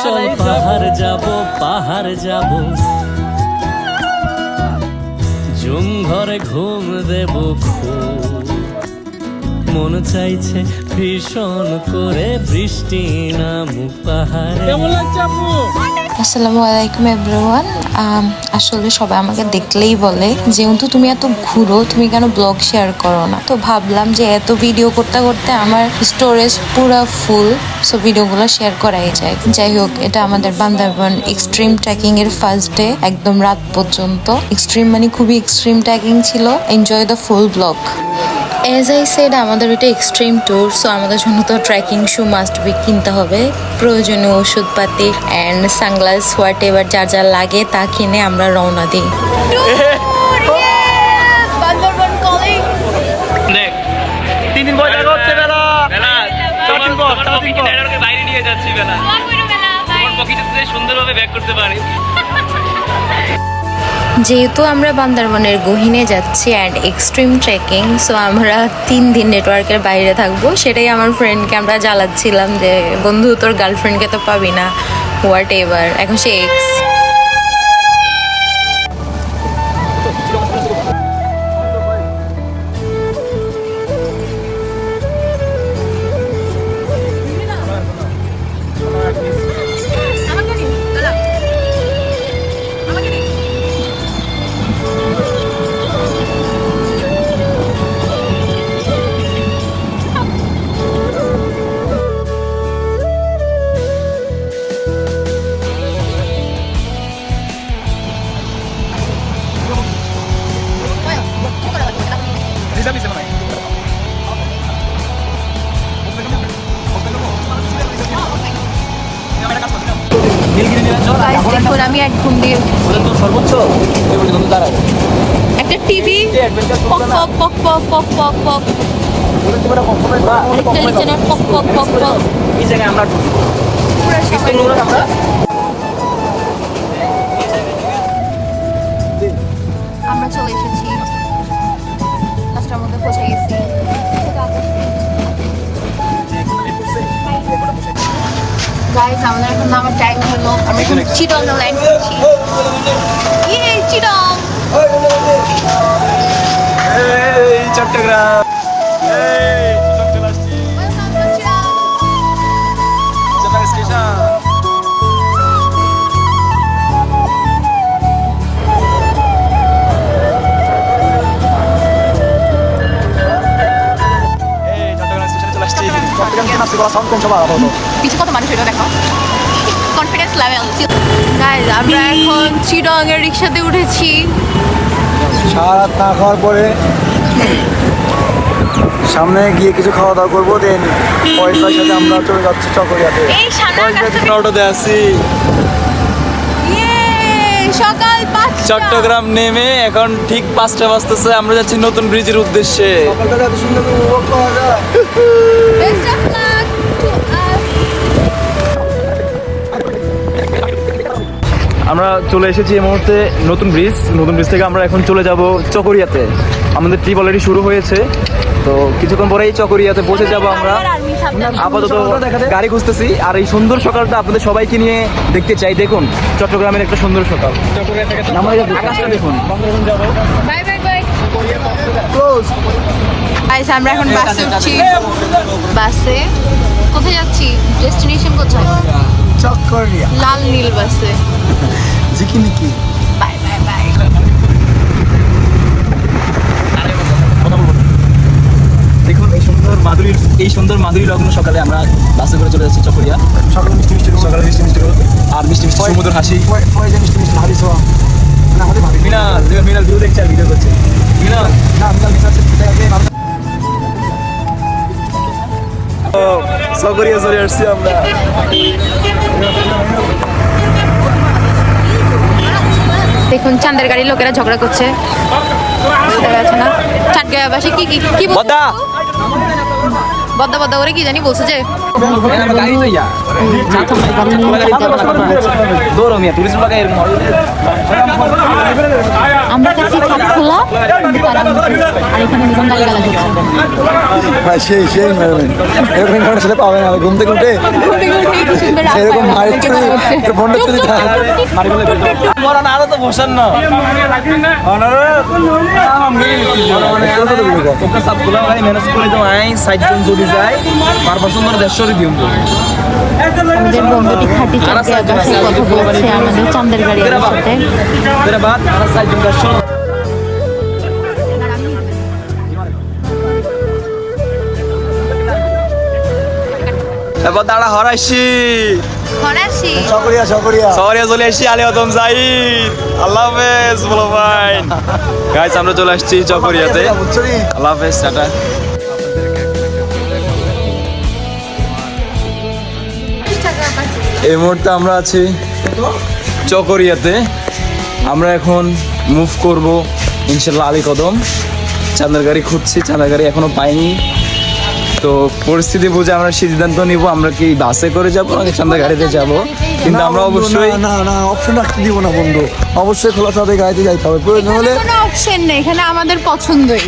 চল পাহাড় যাব জুম ঘরে ঘুম দেব খুব মন চাইছে ভীষণ করে বৃষ্টি নামুক পাহাড়ে। কেমন লাগছে আপু? আসসালামু আলাইকুম এভরিওয়ান। আসলে সবাই আমাকে দেখলেই বলে যেহেতু তুমি এত ঘুরো তুমি কেন ব্লগ শেয়ার করো না, তো ভাবলাম যে এত ভিডিও করতে করতে আমার স্টোরেজ পুরো ফুল, সো ভিডিওগুলো শেয়ার করাই যায়। যাই হোক, এটা আমাদের বান্দরবান এক্সট্রিম ট্রেকিং এর ফার্স্ট ডে, একদম রাত পর্যন্ত এক্সট্রিম, মানে খুবই এক্সট্রিম ট্রেকিং ছিল। Enjoy the full blog. As I said, আমাদের এটা এক্সট্রিম ট্যুর, সো আমাদের জন্য তো ট্রেকিং শু মাস্ট বি কিনতে হবে, প্রয়োজনীয় ওষুধপাতি অ্যান্ড সানগ্লাস হোয়াট এভার যা যা লাগে তা কিনে আমরা রওনা দিই। বান্দরবান কলিং। দেখ 3 দিন পর দেখা হচ্ছে বেলা বাইরে নিয়ে যাচ্ছি বেলা তোমার পকেটে সুন্দরভাবে ব্যাক করতে পারি। যেহেতু আমরা বান্দরবানের গহীনে যাচ্ছি অ্যান্ড এক্সট্রিম ট্রেকিং, সো আমরা 3 দিন নেটওয়ার্কের বাইরে থাকবো। সেটাই আমার ফ্রেন্ডকে আমরা জ্বালাচ্ছিলাম যে বন্ধু তোর গার্লফ্রেন্ডকে তো পাবি না, হোয়াট এভার। এখন সে এক্স। দেখুন আমি এক ঘুম দিয়ে সর্বোচ্চ একটা টিভি পক পক পক পক পক পক পক টেলিভিশনের পক পক পক পক। এই জায়গায় আমরা আমরা চলে এসেছি, রাস্তার মধ্যে পৌঁছে গেছি। গাইস, আমাদের এখন নামার টাইম হলো, আমরা এখন চিটং এ ল্যান্ড করছি। ইয়ে চিটং, এই চট্টগ্রাম, এই চিটং চলে আসছি। Welcome to Chittagong. Chittagong station. এই চট্টগ্রাম স্টেশনে চলে আসছি। চট্টগ্রাম কেন আসছে বলা সাউন্ড কম সবার আপাতত। পিছে কত মানুষ এটা দেখো, কনফিডেন্স লেভেল। গাইস, আমরা এখন চিটং এর রিকশাতে উঠেছি। সারা রাত না খাওয়ার পরে সামনে গিয়ে কিছু খাওয়া দাওয়া করবো, দেন পয়সার সাথে আমরা চলে যাচ্ছি চকরিয়াতে। এই সামনের কাছে অটোতে আসছি। সকাল 5টা। চট্টগ্রাম নেমে এখন ঠিক 5টা বাজতেছে, আমরা যাচ্ছি নতুন ব্রিজের উদ্দেশ্যে। সকালটা এত সুন্দর করে উপভোগ করা যায়। Best of luck to us. আমরা চলে এসেছি এই মুহূর্তে নতুন ব্রিজ থেকে আমরা এখন চলে যাব চকরিয়াতে। আমাদের ট্রিপ অলরেডি শুরু হয়েছে, তো কিছুক্ষণ পরেই চকরিয়াতে পৌঁছে যাব আমরা। আপাতত গাড়ি খুঁজতেছি, আর এই সুন্দর সকালটা আপনাদের সবাইকে নিয়ে দেখতে চাই। দেখুন চট্টগ্রামের একটা সুন্দর সকাল, আকাশটা দেখুন। Bye bye bye. Guys, আমরা এখন বাসে উঠছি। বাসে কোথায় যাচ্ছি? ডেস্টিনেশন কোথায়? চকরিয়া লাল নীল বাসে। জিকিমিকি। Bye bye bye. দেখুন এই সুন্দর মাধুরী লগ্ন সকালে আমরা বাসে করে চলে যাচ্ছি চকরিয়া। সকালে মিষ্টি মিষ্টি রোদ, সকালে মিষ্টি মিষ্টি রোদ আর মিষ্টি মিষ্টি সমুদ্র হাসি। ফয়েজে মিষ্টি মিষ্টি হাদিস হওয়া মানে আমাদের ভাবি মিনাল ভিডিও দেখছে আর ভিডিও করছে। মিনাল না মিনাল মিস আছে চকরিয়া চলে আসছি আমরা। দেখুন চাঁদের গাড়ির লোকেরা ঝগড়া করছে, বুঝতে পারছে না চাটগাঁওবাসী কি কি কি বদ্দা বদ্দা বদ্দা করে কি জানি বলছে যে গাড়ি তো ইয়া দৌড়ো মিয়া টুরিস্ট বাগা এর আমরা কাছে ছাদ খোলা কিন্তু তারা আর এখানে নিজন গালিগালাজ হচ্ছে ভাই সেই এরকম কারণে ছেলে পাবে না ঘুম থেকে উঠে এরকম মায়ের চুরি ফোনটা চুরি মারি বলে মরা না আরো তো বসান না ওকে সব গুলা ভাই ম্যানেজ করে দাও আই সাইড জন যদি যায় পারবার সুন্দর 150 দিও আমাদের বন্ধুটি খাটি চাঁদের আকাশে কথা বলছে আমাদের চাঁদের গাড়ি সাথে तेरा बात আর সাইড জন 150 এবার দাঁড়া হরাইছি ফরাসি সকরিয়া সরিয়া চলে আসছি আলী আদম জাহিদ আল্লাহ হাফেজ বলো ভাই গাইস আমরা চলে আসছি চকরিয়াতে আল্লাহ হাফেজ টাটা এই মুহূর্তে আমরা আছি চকরিয়াতে আমরা এখন মুভ করব ইনশাল্লাহ আলী কদম চাঁদের গাড়ি খুঁজছি চাঁদের গাড়ি এখনো পাইনি তো পরিস্থিতি বুঝে আমরা সিদ্ধান্ত নিব আমরা কি বাসে করে যাবো নাকি চাঁদের গাড়িতে যাব কিন্তু আমরা অবশ্যই না অপশন রাখতে দিব না বন্ধু অবশ্যই খোলা সাথে গাড়িতে যাইতে হবে প্রয়োজন হলে কোনো অপশন নেই এখানে আমাদের পছন্দই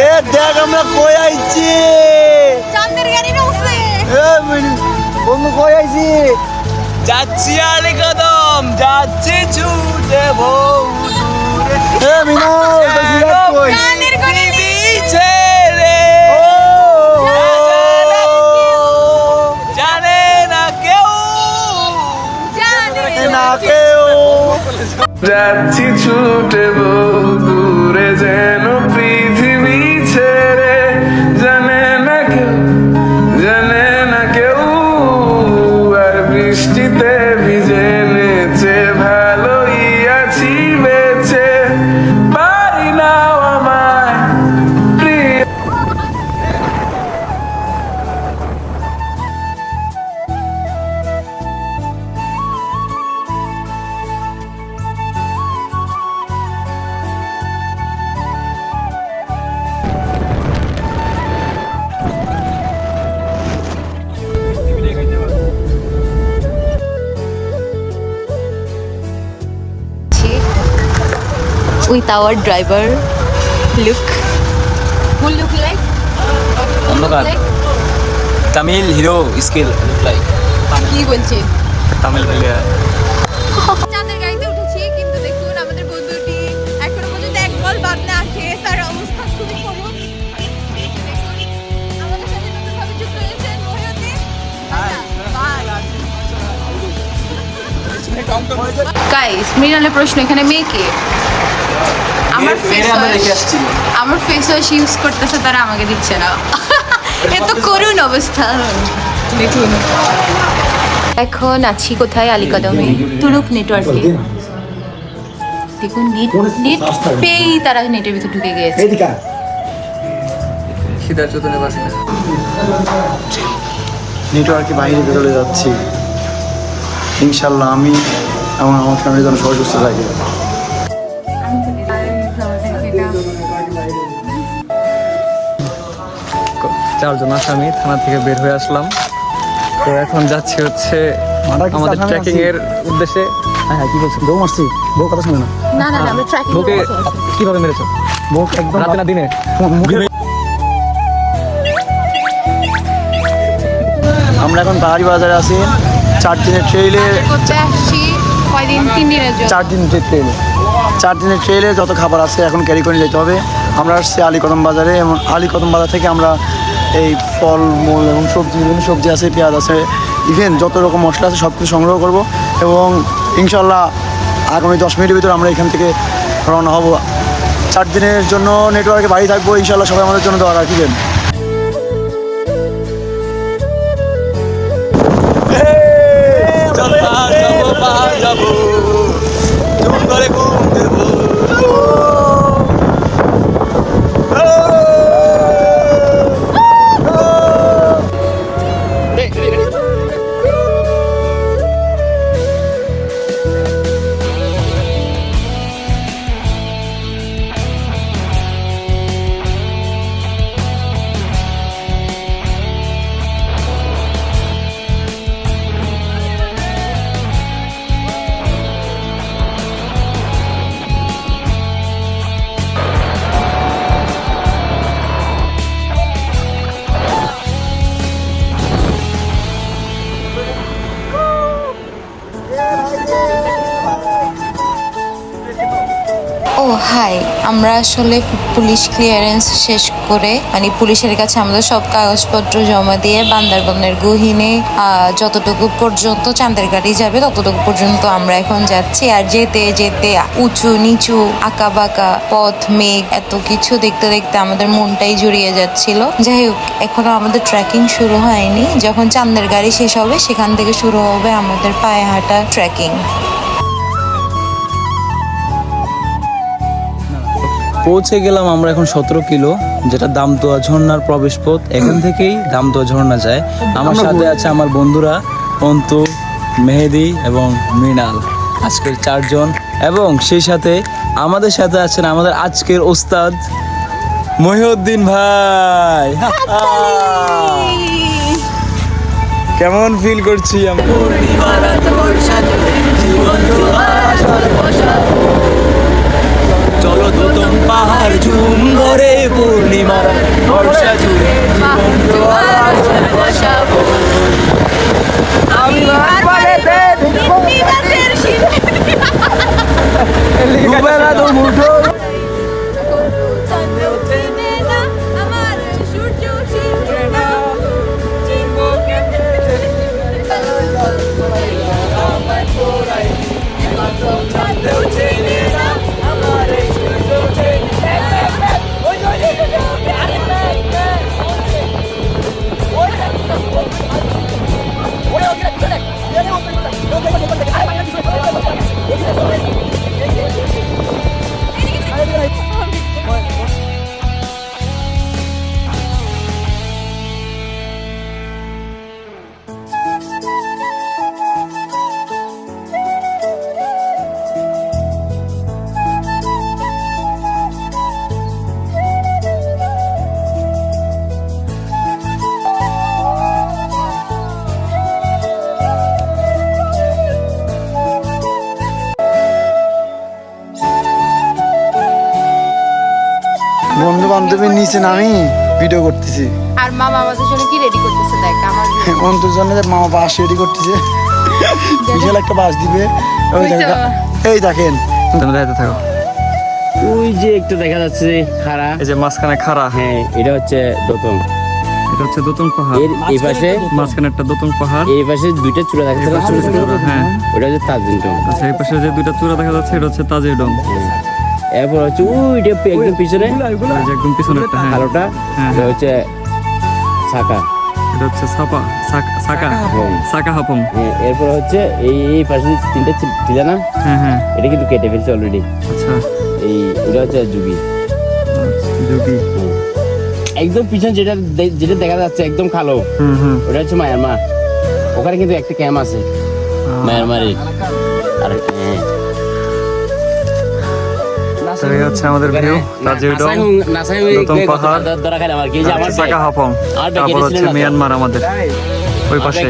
এ দেখ আমরা কই আইছি চাঁদের গাড়ি রয়েছে এ বন্ধু কই আইছি যাচ্ছি আলী কদম যাচ্ছি ছুটে বহু এ মিনা কই চাঁদের গাড়ি ছেড়ে জানে না কেউ না কেউ যাচ্ছি ছুটে বহু দূরে যেন পৃথিবী ছেড়ে জানে না কেউ আর বৃষ্টিতে ভিজে নেচে ভালোই আছি বেঁচে পারি নাও আমায় প্রিয় with our driver look who look like অন্ধকার তামিল হিরো স্কিল লাইক কি বলছে তামিল প্লেয়ার চাঁদের গাড়িতে উঠেছি কিন্তু দেখুন আমাদের বন্ধুটি এখনো পর্যন্ত এক বল বাদ না খেয়ে তার অবস্থা খুবই খারাপ আমাদের সাথে নতুনভাবে যুক্ত হয়েছেন মহিউদ্দিন গাইস মৃণালের প্রশ্ন এখানে মেয়ে কে আমার ফেস ওয়াশ ইউজ করতেছে তারা আমাকে দিচ্ছে না এত করুণ অবস্থা দেখুন এখন আছি কোথায় আলীকদমে তুরুক নেটওয়ার্কে দেখুন নেট পেয়েই তারা নেটের ভিতর ঢুকে গিয়েছে নেটওয়ার্কে বাইরে চলে যাচ্ছি ইনশাল্লাহ আমি এবং আমার ফ্যামিলি যেন সবাই সুস্থ থাকে চারজন আসামি থানা থেকে বের হয়ে আসলাম তো এখন যাচ্ছি হচ্ছে আমাদের ট্রেকিং এর উদ্দেশ্যে হ্যাঁ কি বলছেন বউ মারছি বউ কথা শুনে না না আমরা ট্র্যাকিং বউকে কিভাবে মেরেছো বউ একদম রাতে না দিনে আমরা এখন পাহাড়ি বাজারে আছি 4 দিনের ট্রেইলে করতে আসছি কয়দিন 3 দিনের জন্য 4 দিনের ট্রেইলে 4 দিনের ট্রেইলে যত খাবার আছে এখন ক্যারি করে যেতে হবে আমরা আসছি আলীকদম বাজারে এবং আলীকদম বাজার থেকে আমরা এই ফল মূল এবং বিভিন্ন সবজি আছে পেঁয়াজ আছে ইভেন যত রকম মশলা আছে সব কিছু সংগ্রহ করব এবং ইনশাল্লাহ আগামী 10 মিনিটের ভিতরে আমরা এখান থেকে রওনা হব 4 দিনের জন্য নেটওয়ার্কে বাড়ি থাকবো ইনশাল্লাহ সবাই আমাদের জন্য দোয়া রাখবেন যাবো জঙ্গলে ঘুম দেবো হাই, আমরা আসলে পুলিশ ক্লিয়ারেন্স শেষ করে মানে পুলিশের কাছে আমাদের সব কাগজপত্র জমা দিয়ে বান্দরবনের গহীনে যতটুকু পর্যন্ত চাঁদের গাড়ি যাবে ততটুকু পর্যন্ত আমরা এখন যাচ্ছি। আর যেতে যেতে উঁচু নিচু আঁকা বাঁকা পথ, মেঘ, এত কিছু দেখতে দেখতে আমাদের মনটাই জুড়িয়ে যাচ্ছিল। যাই হোক, এখনো আমাদের ট্রেকিং শুরু হয়নি। যখন চাঁদের গাড়ি শেষ হবে সেখান থেকে শুরু হবে আমাদের পায়ে হাঁটা ট্রেকিং। পৌঁছে গেলাম আমরা এখন 17 কিলো, যেটা দামতোয়া ঝর্ণার প্রবেশ পথ। এখান থেকেই দামতোয়া ঝর্ণা যায়। আমার সাথে আছে আমার বন্ধুরা অন্তু, মেহেদি এবং মৃণাল, আজকের 4 জন। এবং সেই সাথে আমাদের সাথে আছেন আমাদের আজকের ওস্তাদ মহিউদ্দিন ভাই। কেমন ফিল করছি আমরা? চলো দোতম পাহাড় ঝুম ধরে পূর্ণিমা বর্ষা জুড়ে আমি বন্ধু বান্ধবীর নিচে নামি ভিডিও করতেছি। আর মামা আমাদের জন্য কি রেডি করতেছে দেখ। আমার অন্তুর জন্য মামা বাস রেডি করতেছে, বিশাল একটা বাস দিবে। ওই দেখেন, এই দেখেন, তুমি দেখাতে থাকো। ওই যে একটু দেখা যাচ্ছে যে খাড়া, এই যে মাঝখানে খাড়া, হ্যাঁ এটা হচ্ছে দোতম। এটা হচ্ছে দোতন পাহাড়। এর এই পাশে মাঝখানে একটা দোতন পাহাড়, এই পাশে দুইটা চূড়া দেখা যাচ্ছে, ছোট ছোট। হ্যাঁ। ওটা হচ্ছে তাজদিন টম। আচ্ছা, এই পাশে যে দুইটা চূড়া দেখা যাচ্ছে এটা হচ্ছে তাজের ডোম। এরপর হচ্ছে ওইটা একদম পিছনে ওই যে একদম পিছনে একটা, হ্যাঁ, কালোটা, হ্যাঁ, এটা হচ্ছে সাকা। এটা হচ্ছে সাকা সাকা হাপম। হ্যাঁ, এরপর হচ্ছে এই পাশে তিনটা ছিল না, হ্যাঁ হ্যাঁ, এটা কিন্তু কেটে ফেলছে অলরেডি। আচ্ছা, এই এটা হচ্ছে যুগি। যোগী। একদম পিছনে যেটা যেটা দেখা যাচ্ছে একদম কালো, ওটা হচ্ছে মায়ানমার। ওখানে কিন্তু একটা ক্যাম্প আছে মায়ানমারের। আর হ্যাঁ, এই হচ্ছে আমাদের ভিউ, তাজের ডোম, দোতম পাহাড়, সাকা হাপম। তারপর হচ্ছে মিয়ানমার আমাদের ওই পাশে।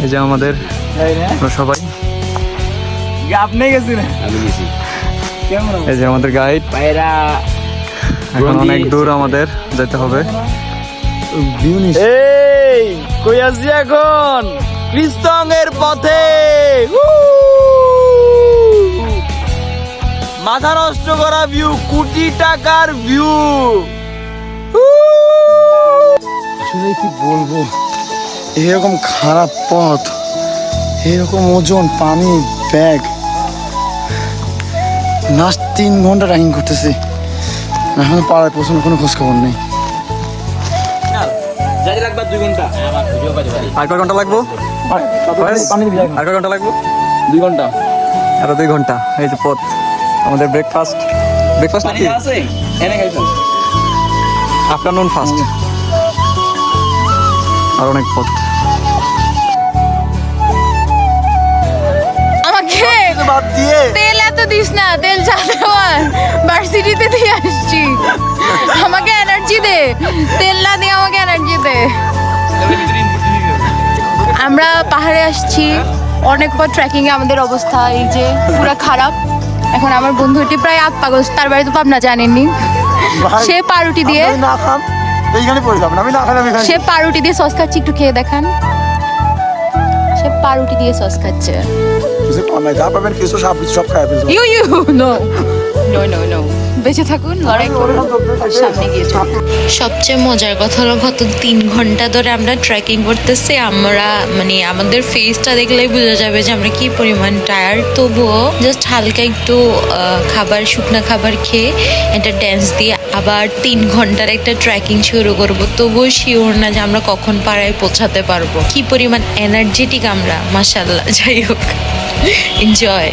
এই যে আমাদের সবাই, আপনি গেছিলেন? আমি গেছি। এই যে আমাদের গাইড। এখন অনেক দূর আমাদের যেতে হবে। এই কই আছি এখন? ক্রিস্টং এর পথে। মাথা নষ্ট করা ভিউ, কোটি টাকার ভিউ। আসলে কি বলবো, এরকম খারাপ পথ, এরকম ওজন, পানি, ব্যাগ, লাস্ট 3 ঘন্টা রাইডিং করতেছি, এখন পাড়ায় পৌঁছানোর কোনো খোঁজ খবর নেই। আর কয় ঘন্টা লাগবো? আর কয় ঘন্টা লাগবো? 2 ঘন্টা। আরো 2 ঘন্টা। এই যে পথ, আমাদের ব্রেকফাস্ট নাকি আফটারনুন ফাস্ট। আর অনেক পথ। আমাকে বাদ দিয়ে তেল এত দিস না, তেল চালাতে ভার্সিটিতে দিয়ে আসছি। আমাকে এনার্জি দে, তেল না দিয়ে আমাকে এনার্জি দে। আমরা পাহাড়ে আসছি, অনেক পর ট্রেকিং এ আমাদের অবস্থা এই যে পুরো খারাপ। এখন আমার বন্ধুটি প্রায় পাগল, তার বাড়ি তো পাবনা জানেননি। সে পাউরুটি দিয়ে না খাম, এইখানে পড়ে যাবেন। আমি না খেলাম এখানে। সে পাউরুটি দিয়ে সস খাচ্ছে, একটু খেয়ে দেখান। সে পাউরুটি দিয়ে সস খাচ্ছে। কিছু কম নাই, যা পাবেন কিছু সব খাই ফেলছো। ইউ নো নো বেঁচে থাকুন, লড়াই করুন, সামনে গিয়ে চলুন। সবচেয়ে মজার কথা হলো গত 3 ঘন্টা ধরে আমরা ট্রেকিং করতেছি। আমরা মানে আমাদের ফেসটা দেখলেই বোঝা যাবে যে আমরা কি পরিমাণ টায়ার্ড। তবুও জাস্ট হালকা একটু খাবার, শুকনো খাবার খেয়ে একটা ড্যান্স দিয়ে আবার 3 ঘন্টার একটা ট্রেকিং শুরু করব। তবুও শিওর না যে আমরা কখন পাড়ায় পৌঁছাতে পারবো। কি পরিমাণ এনার্জেটিক আমরা, মাশাআল্লাহ। যাই হোক, এনজয়।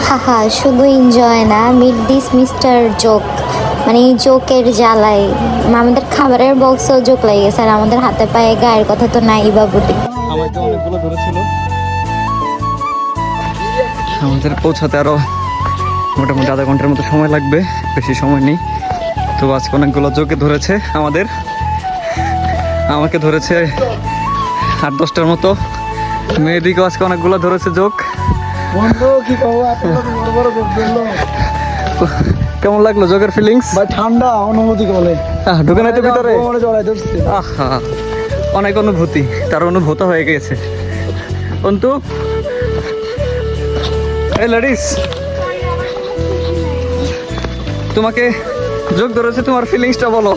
হাহা, শুধু এনজয় না, মিট দিস মিস্টার জোক, মানে এই জোকের জ্বালায় আমাদের খাবারের বক্সও জোক লাগে গেছে। আর আমাদের হাতে পায়ে গায়ের কথা তো নাই বাবুটি। আমাকে অনেকগুলো ধরেছিল। আমাদের পৌঁছাতে আরো মোটামুটি আধা ঘন্টার মতো সময় লাগবে, বেশি সময় নেই। তো আজকে অনেকগুলো জোকে ধরেছে আমাকে ধরেছে 8-10টার মতো। মেয়েদিকেও আজকে অনেকগুলো ধরেছে জোক। কেমন লাগলো জোকের ফিলিংস? ভাই ঠান্ডা অনুভূতি বলে ঢুকে নাই তো ভিতরে। আহা, অনেক অনুভূতি, তার অনুভূত হয়ে গেছে। অন্তু, এই লেডিস, তোমাকে যোগ ধরেছে, তোমার ফিলিংসটা বলো।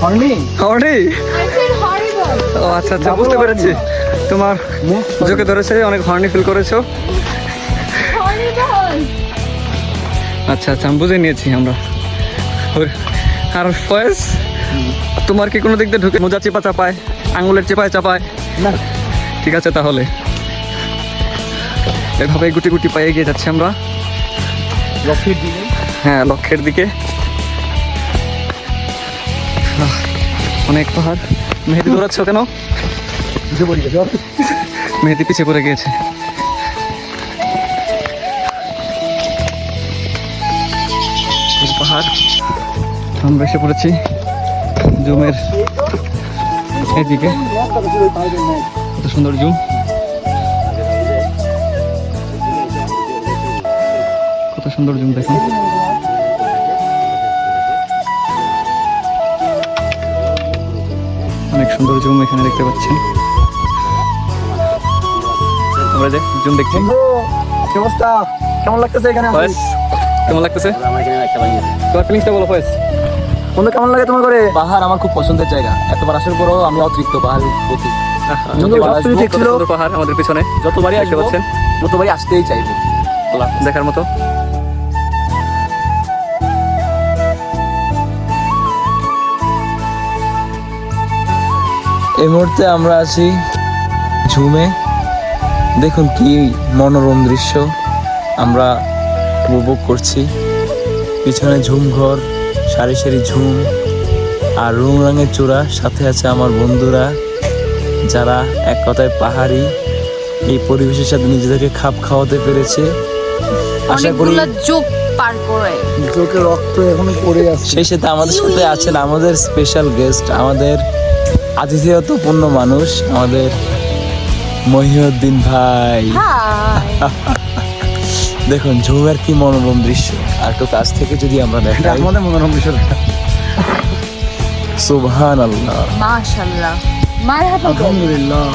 হর্নি? ও আচ্ছা আচ্ছা, বুঝতে পেরেছি। তোমার যোগে ধরেছে, অনেক হর্নি ফিল করেছো। আচ্ছা আচ্ছা, আমি বুঝে নিয়েছি আমরা। আর ফয়েজ, তোমার কি কোনো দিক দিয়ে ঢুকে মোজা চেপা চাপায়, আঙুলের চেপায় চাপায় না? ঠিক আছে, তাহলে এভাবে গুটি গুটি পায়ে এগিয়ে যাচ্ছি আমরা লক্ষ্যের দিকে। হ্যাঁ, লক্ষ্যের দিকে। অনেক পাহাড়। মেহেদি দৌড়াচ্ছ কেন? মেহেদি পিছিয়ে পড়ে গিয়েছে। পাহাড়, আমরা এসে পড়েছি জুমের এদিকে। কত সুন্দর জুম, কত সুন্দর জুম দেখুন। অনেক সুন্দর জুম এখানে দেখতে পাচ্ছেন। আমরা যে জুম দেখছি। কি অবস্থা? কেমন লাগতেছে এখানে? কেমন লাগতেছে? তোমার ফিলিংসটা বলো ফয়েজ। বন্ধু কেমন লাগে তোমার করে? পাহাড় আমার খুব পছন্দের জায়গা। এতবার আসার পরও আমি অতৃপ্ত পাহাড়ের প্রতি। পাহাড় আমাদের পিছনে, যতবারই আসতে পাচ্ছেন, যতবারই আসতেই চাইবো। দেখার মতো। এই মুহূর্তে আমরা আছি ঝুমে। দেখুন কি মনোরম দৃশ্য আমরা উপভোগ করছি। পিছনে ঝুমঘর, সারি সারি ঝুম আর রঙের চূড়া। সাথে আছে আমার বন্ধুরা, যারা এক কথায় পাহাড়ি। এই পরিবেশের সাথে নিজেদেরকে খাপ খাওয়াতে পেরেছে। আশা করি যোগ পার করে চোখে রক্ত এখনো পড়ে আছে। সেই সাথে আমাদের সাথে আছেন আমাদের স্পেশাল গেস্ট, আমাদের আতিথেয়তাপূর্ণ মানুষ, আমাদের মহিউদ্দিন ভাই। দেখুন ঝুমের কি মনোরম দৃশ্য। আর একটু কাছ থেকে যদি আমরা দেখাই, আমাদের মনোরম দৃশ্য। সুবহানাল্লাহ, মাশাআল্লাহ, মারহাবা, আলহামদুলিল্লাহ।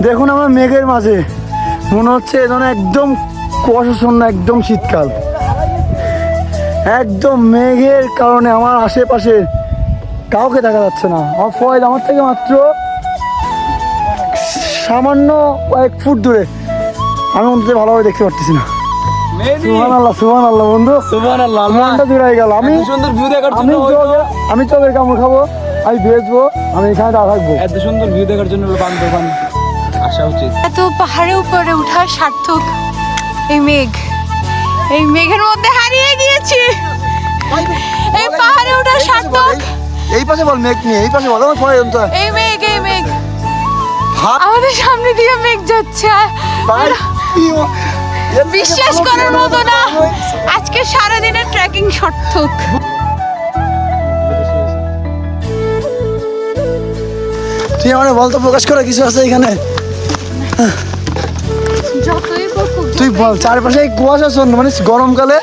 দেখুন আমরা মেঘের মাঝে, মনে হচ্ছে যেন একদম কুয়াশাচ্ছন্ন, একদম শীতকাল। একদম মেঘের কারণে আমার আশেপাশে কাউকে দেখা যাচ্ছে না। আমার ফয়েজ আমার থেকে মাত্র সামান্য কয়েক ফুট দূরে, আমি অন্তত ভালোভাবে দেখতে পারতেছি না। সুবহানাল্লাহ বন্ধু, সুবহানাল্লাহ, মনটা জুড়াই গেল। আমি সুন্দর ভিউ দেখার আমি চোখের কামড় খাবো, আমি বেচবো, আমি এখানে থাকবো। এত সুন্দর ভিউ দেখার জন্য বান্দরবান আসা উচিত। এত পাহাড়ের উপরে ওঠা সার্থক। এই মেঘ, এই মেঘের মধ্যে হারিয়ে গিয়েছি। এই পাহাড়ে ওঠা সার্থক। এই পাশে বল মেঘ নিয়ে, এই পাশে বল আমার ফয়েজ তো। এই মেঘ, এই মেঘ আমাদের সামনে দিয়ে মেঘ যাচ্ছে। বিশ্বাস করার মতো না, আজকে সারাদিনের ট্রেকিং সার্থক। তুই আমার বলতো প্রকাশ করা কিছু আছে এখানে? যতই বকুক, তুই বল, চারপাশে কুয়াশা জন্য মানে গরমকালে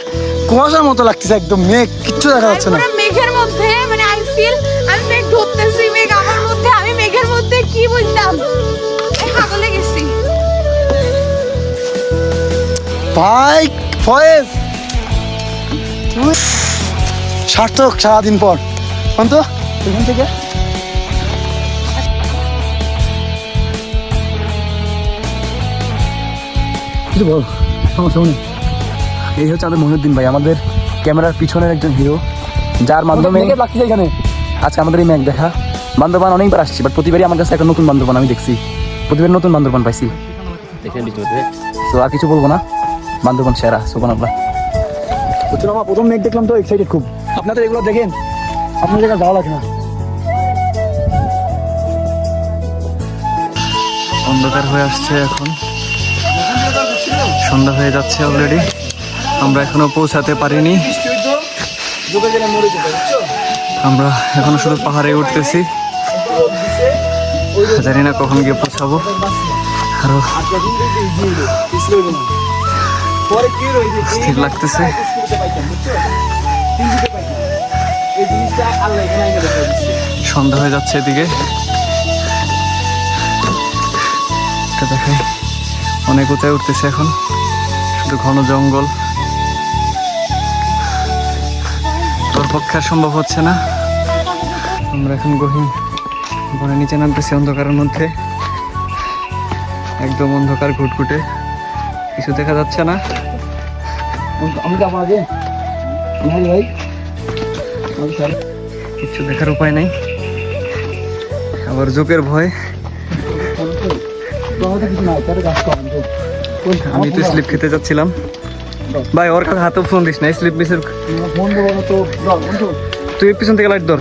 কুয়াশার মতো লাগতেছে, একদম মেঘ, কিচ্ছু দেখা যাচ্ছে না। পুরো মেঘের মধ্যে, মানে আই ফিল আমি মেঘ ধরতেছি, মেঘ আমার মধ্যে, আমি মেঘের মধ্যে কি বুঝলাম, পাগলে গেছি। ভাই ফয়েজ সার্থক সারাদিন পর অন্ত এখান থেকে কিছু বল আমার সামনে। এই হচ্ছে আমাদের মহিউদ্দিন ভাই, আমাদের ক্যামেরার পিছনের একজন হিরো, যার মাধ্যমে লাগতেছে এখানে। আজকে আমাদের এই মেঘ দেখা। বান্দরবান অনেকবার আসছি, বাট প্রতিবারই আমার কাছে একটা নতুন বান্দরবান আমি দেখছি, প্রতিবার নতুন বান্দরবান পাইছি। তো আর কিছু বলবো না, বান্দরবান সেরা। সুবহানাল্লাহ। আমার প্রথম মেঘ দেখলাম তো এক্সাইটেড খুব। আপনাদের এগুলো দেখেন, আপনার জায়গায় যাওয়া লাগে না। অন্ধকার হয়ে আসছে, এখন সন্ধ্যা হয়ে যাচ্ছে অলরেডি। আমরা এখনো পৌঁছাতে পারিনি, আমরা এখনো শুধু পাহাড়ে উঠতেছি, জানি না কখন গিয়ে পৌঁছাবো। আরো স্থির লাগতেছে। সন্ধ্যা হয়ে যাচ্ছে এদিকে, এটা দেখে অনেক উঁচায় উঠতেছে এখন, শুধু ঘন জঙ্গল, তোর পক্ষে আর সম্ভব হচ্ছে না। আমরা এখন গহীন বনের নিচে নামতেছি অন্ধকারের মধ্যে, একদম অন্ধকার ঘুটঘুটে, কিছু দেখা যাচ্ছে না। আমি যাবো আগে ভাই, কিচ্ছু দেখার উপায় নাই, আবার জোকের ভয়। আমি তো স্লিপ খেতে যাচ্ছিলাম ভাই, ওর কাছে হাতে ফোন দিস না, স্লিপ মিসের। তুই পিছন থেকে লাইট ধর,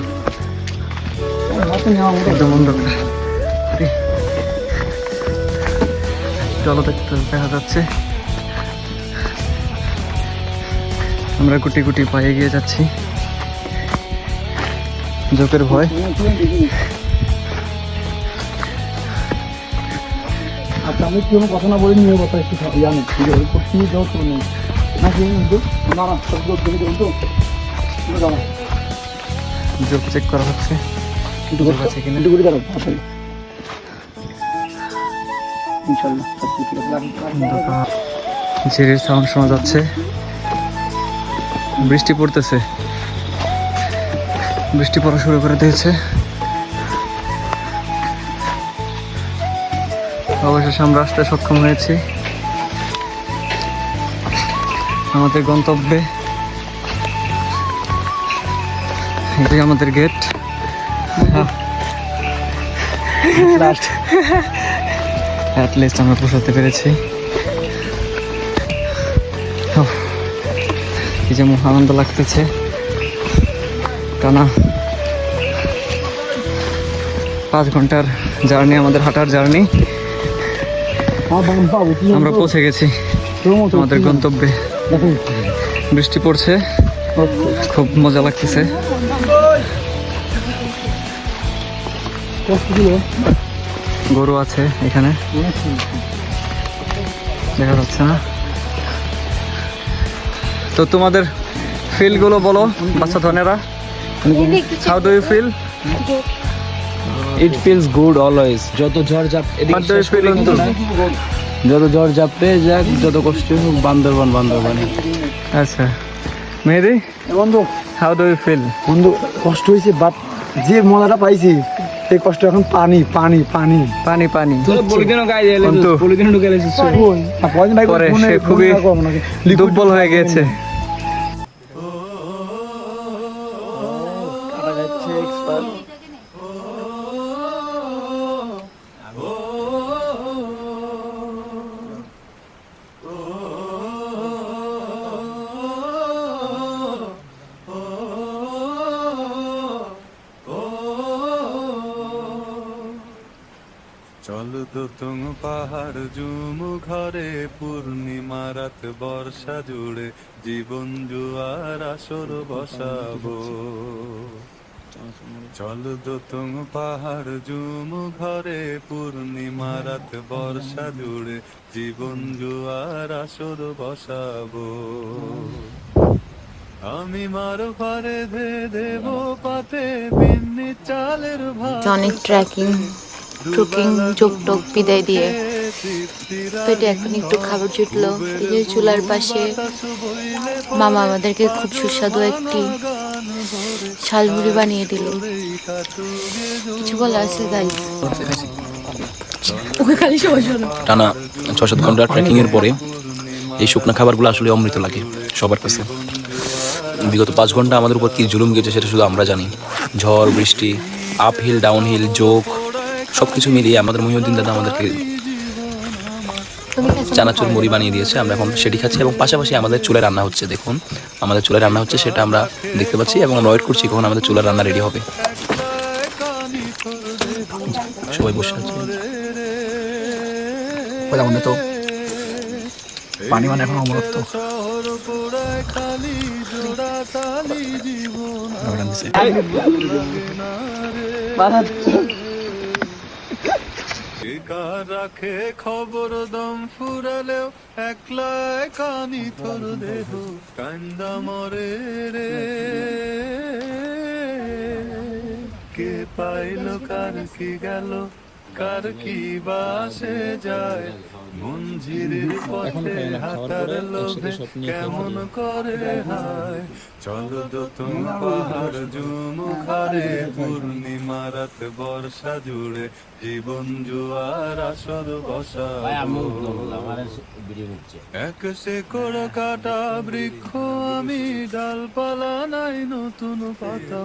একদম অন্ধকার। চলো দেখতে দেখা যাচ্ছে, আমরা গুটি গুটি পায়ে গিয়ে যাচ্ছি, জোকের ভয়। আচ্ছা আমি কোনো কথা না বলে নিয়ে কথা একটু জানি কি যাও তো নেই না কি না না সব লোক দেখে তো জোক চেক করা হচ্ছে, একটু আছে কিনা একটু করে দাঁড়াও আসলে ইনশাআল্লাহ সব কিছু লাগবে। ঝিরির সাউন্ড শোনা যাচ্ছে, বৃষ্টি পড়তেছে, বৃষ্টি পড়া শুরু করে দিয়েছে। অবশেষে আমরা আসতে সক্ষম হয়েছি আমাদের গন্তব্যে। এটাই আমাদের গেট। অ্যাট লিস্ট আমরা পৌঁছাতে পেরেছি। কি যে আনন্দ লাগতেছে, টানা 5 ঘন্টার জার্নি, আমাদের হাঁটার জার্নি, আমরা পৌঁছে গেছি আমাদের গন্তব্যে। বৃষ্টি পড়ছে, খুব মজা লাগতেছে। গরু আছে এখানে, দেখা যাচ্ছে না। তো তোমাদের ফিল গুলো বলো বাচ্চা ধনেরা, how do you feel? It feels good always. যত ঝড় যত ঝড় ঝাপটে যাক, যত কষ্ট হোক, বান্দরবান বান্দরবান। আচ্ছা, মেহেদি, বন্ধু how do you feel? বন্ধু কষ্ট হয়েছে, বাট যে মজাটা পাইছি এই কষ্ট এখন পানি পানি পানি পানি পানি কিন্তু পরে সে খুবই দুর্বল হয়ে গেছে। চল তো তুম পাহাড় জুম ঘরে পূর্ণিমা রাত বর্ষা জুড়ে জীবন জুয়ার আসর বসাবো। চল তো তুম পাহাড় জুম ঘরে পূর্ণিমা রাত বর্ষা জুড়ে জীবন জুয়ার আসর বসাবো। আমি মার পারে ধে দেব পাতে বিন্নি চালের ভাত। অনেক ট্রেকিং যোগ টোক বিদায় দিয়ে পেটে এখন একটু খাবার জুটলো। এই যে চুলার পাশে মামা আমাদেরকে খুব সুস্বাদু একটি ঝালমুড়ি বানিয়ে দিল। কিছু বলা আছে গাইস? ওকে খালি সময় শোনো। টানা ৬-৭ ঘন্টা ট্রেকিং এর পরে এই শুকনো খাবারগুলো আসলে অমৃত লাগে সবার কাছে। বিগত ৫ ঘন্টা আমাদের উপর কি জুলুম গেছে সেটা শুধু আমরা জানি। ঝড় বৃষ্টি, আপ হিল ডাউন হিল, যোগ সবকিছু মিলিয়ে আমাদের মহিউদ্দিন দাদা আমাদেরকে চানাচুর মুড়ি বানিয়ে দিয়েছে। আমরা এখন সেটি খাচ্ছি এবং পাশাপাশি আমাদের চুলায় রান্না হচ্ছে। দেখুন আমাদের চুলায় রান্না হচ্ছে, সেটা আমরা দেখতে পাচ্ছি এবং আমরা ওয়েট করছি কখন আমাদের চুলার রান্না রেডি হবে। সবাই বসে আছে। আমাদের তো পানি মানে এখন অমরত্ব। রাখে খবর দম ফুরালেও একলা কানি তোর দেহ কান্দা মরে রে। কে পাইল কার কি গেল কার কি বাসে যায় মঞ্জিরের পথে হাতার লোভে কেমন করে হায়। চল তো তুম পাহাড় জুম ঘরে পূর্ণিমা রাত বর্ষা জুড়ে জীবন জুয়ার আসর বসাবো। এক শেকড় কাটা বৃক্ষ আমি, ডালপালা নাই নতুন পাতা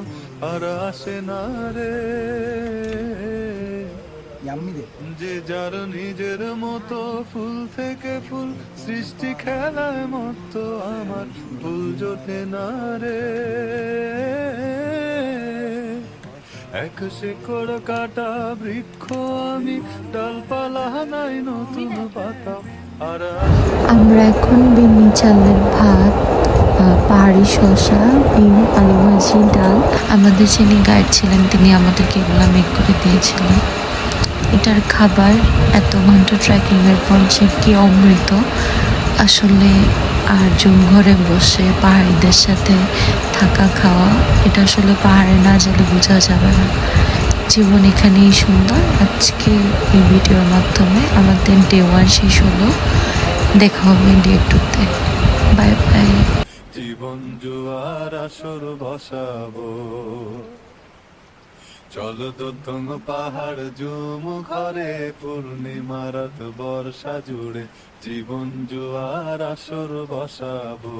আর আসে না রে। যে যার নিজের মতো ফুল থেকে ফুল সৃষ্টি খেলায় মতো আমার ফুল জোটে না রে। এক শেকড় কাটা বৃক্ষ আমি, ডালপালা নাই নতুন পাতা আর আমরা এখন বিন্নি চালের ভাত, পাহাড়ি শসা, ডিম, আলু ভাজি, ডাল। আমাদের যিনি গাইড ছিলেন তিনি আমাদেরকে এগুলো মেক করে দিয়েছিলেন। এটার খাবার এত ঘন্টা ট্রেকিংয়ের পর যে কি অমৃত আসলে। আর জুম ঘরে বসে পাহাড়িদের সাথে থাকা খাওয়া, এটা আসলে পাহাড়ে না গেলে বোঝা যাবে না। জীবন এখানেই সুন্দর। আজকে এই ভিডিওর মাধ্যমে আমাদের ডে 1 শেষ হলো। দেখা হবে ডে 2-তে। Bye bye. জীবন জুয়ার আসর বসাবো। চল তো তুম পাহাড় জুম ঘরে পূর্ণিমা রাত বর্ষা জুড়ে জীবন জুয়ার আসর বসাবো।